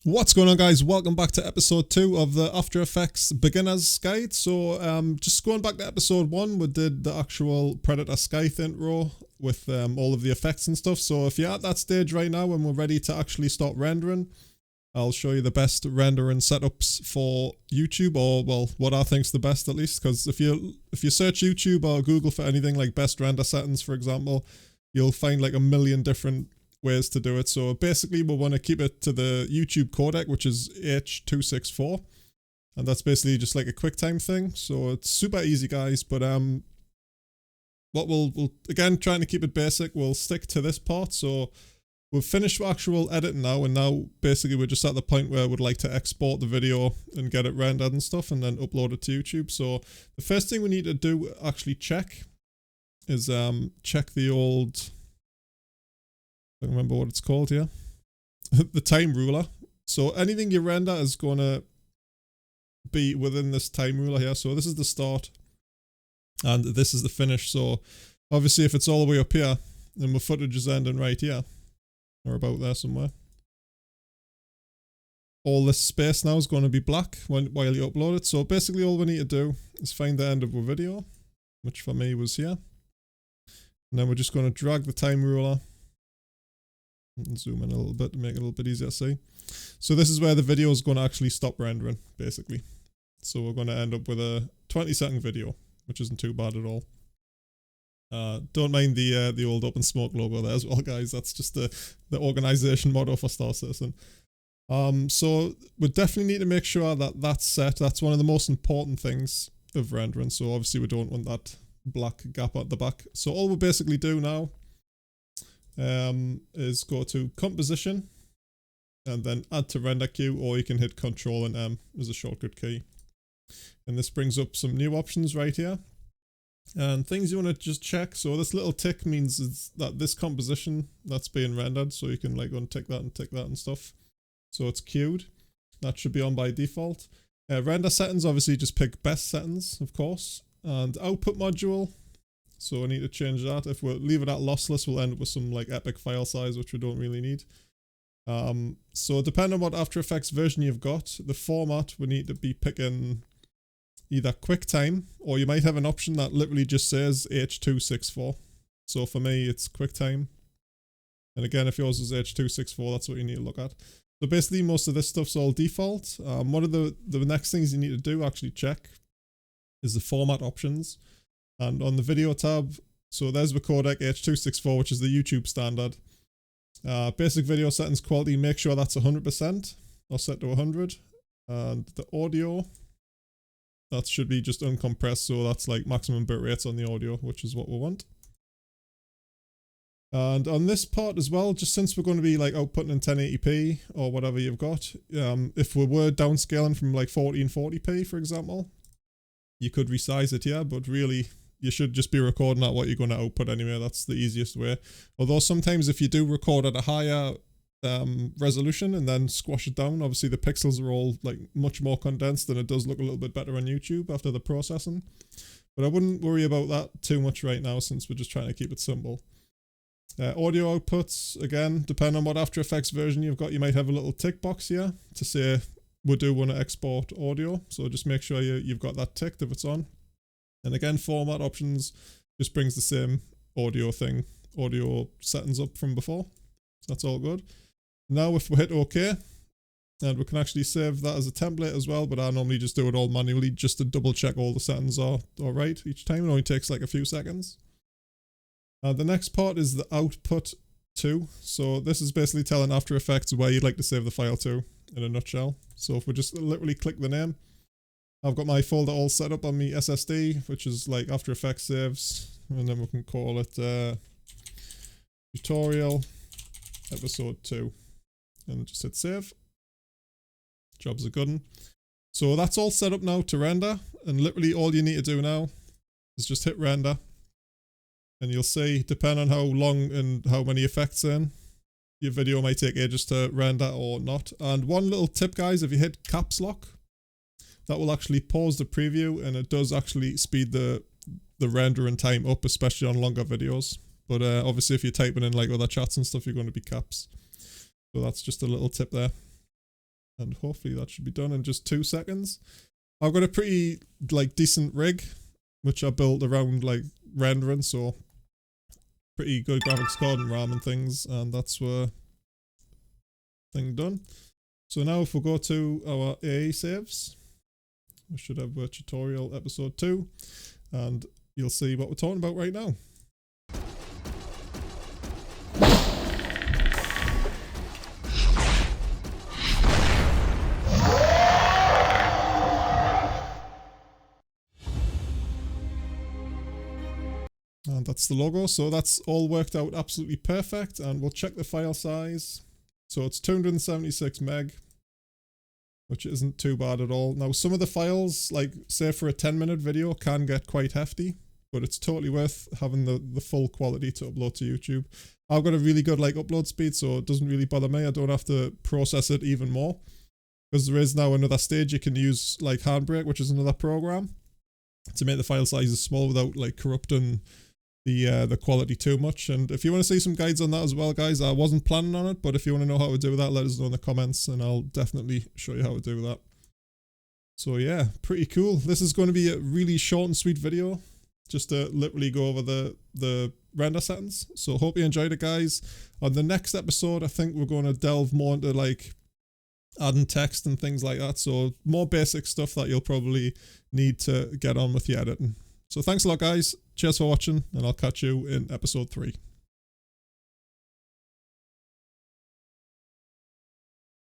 What's going on, guys? Welcome back to episode 2 of the After Effects Beginner's Guide. So just going back to episode 1, we did the actual Predator Scythe intro with all of the effects and stuff. So if you're at that stage right now and we're ready to actually start rendering, I'll show you the best rendering setups for YouTube, or well, what I think's the best at least, because if you search YouTube or Google for anything like best render settings, for example, you'll find like a million different ways to do it. So basically we want to keep it to the YouTube codec, which is H.264, and that's basically just like a QuickTime thing. So it's super easy, guys, but what we'll again, trying to keep it basic, we'll stick to this part. So we've finished actual editing now, and now basically we're just at the point where we'd like to export the video and get it rendered and stuff and then upload it to YouTube. So the first thing we need to do, actually check, is check the old, I don't remember what it's called here, the time ruler. So anything you render is going to be within this time ruler here. So this is the start and this is the finish. So obviously if it's all the way up here, then my footage is ending right here or about there somewhere. All this space now is going to be black while you upload it. So basically all we need to do is find the end of our video, which for me was here. And then we're just going to drag the time ruler and zoom in a little bit to make it a little bit easier to see. So this is where the video is going to actually stop rendering, basically. So we're going to end up with a 20-second video, which isn't too bad at all. Don't mind the old Open Smoke logo there as well, guys. That's just the organization motto for Star Citizen. So we definitely need to make sure that that's set. That's one of the most important things of rendering. So obviously we don't want that black gap at the back. So all we basically do now is go to composition and then add to render queue, or you can hit Ctrl and M as a shortcut key. And this brings up some new options right here. And things you want to just check. So this little tick means that this composition that's being rendered, so you can like untick that and tick that and stuff. So it's queued. That should be on by default. Render settings, obviously just pick best settings, of course. And output module, so I need to change that. If we leave it at lossless, we'll end up with some like epic file size, which we don't really need. So depending on what After Effects version you've got, the format, we need to be picking either QuickTime, or you might have an option that literally just says H.264. So for me, it's QuickTime. And again, if yours is H.264, that's what you need to look at. So basically, most of this stuff's all default. One of the next things you need to do, actually check, is the format options. And on the video tab, so there's the codec H.264, which is the YouTube standard. Basic video settings quality, make sure that's 100% or set to 100. And the audio, that should be just uncompressed, so that's like maximum bit rates on the audio, which is what we want. And on this part as well, just since we're going to be like outputting in 1080p or whatever you've got, if we were downscaling from like 1440p, for example, you could resize it here, but really you should just be recording at what you're going to output anyway. That's the easiest way. Although sometimes if you do record at a higher resolution and then squash it down, obviously the pixels are all like much more condensed and it does look a little bit better on YouTube after the processing. But I wouldn't worry about that too much right now, since we're just trying to keep it simple. Audio outputs, again, depending on what After Effects version you've got, you might have a little tick box here to say we do want to export audio. So just make sure you've got that ticked if it's on. And again, format options just brings the same audio settings up from before. So that's all good. Now if we hit OK, and we can actually save that as a template as well, but I normally just do it all manually just to double check all the settings are right each time. It only takes like a few seconds. The next part is the output to. So this is basically telling After Effects where you'd like to save the file to in a nutshell. So if we just literally click the name, I've got my folder all set up on my SSD, which is like After Effects saves, and then we can call it tutorial episode 2, and just hit save. Job's a good one. So that's all set up now to render, and literally all you need to do now is just hit render, and you'll see, depending on how long and how many effects in, your video might take ages to render or not. And one little tip, guys, if you hit caps lock, that will actually pause the preview, and it does actually speed the rendering time up, especially on longer videos. But obviously if you're typing in like other chats and stuff, you're going to be caps. So that's just a little tip there. and hopefully that should be done in just 2 seconds. I've got a pretty like decent rig, which I built around like rendering, so pretty good graphics card and RAM and things, and that's where thing done. So now if we go to our AE saves, we should have a tutorial episode 2, and you'll see what we're talking about right now. And that's the logo, so that's all worked out absolutely perfect, and we'll check the file size. So it's 276 meg, which isn't too bad at all. Now some of the files, like say for a 10-minute video, can get quite hefty, but it's totally worth having the full quality to upload to YouTube. I've got a really good like upload speed, so it doesn't really bother me. I don't have to process it even more, because there is now another stage you can use, like Handbrake, which is another program, to make the file sizes small without like corrupting the quality too much. And if you want to see some guides on that as well, guys, I wasn't planning on it, but if you want to know how to do that, let us know in the comments and I'll definitely show you how to do that. So yeah, pretty cool. This is going to be a really short and sweet video, just to literally go over the render settings. So hope you enjoyed it, guys. On the next episode, I think we're going to delve more into like adding text and things like that, so more basic stuff that you'll probably need to get on with your editing. So thanks a lot, guys. Cheers for watching, and I'll catch you in episode 3.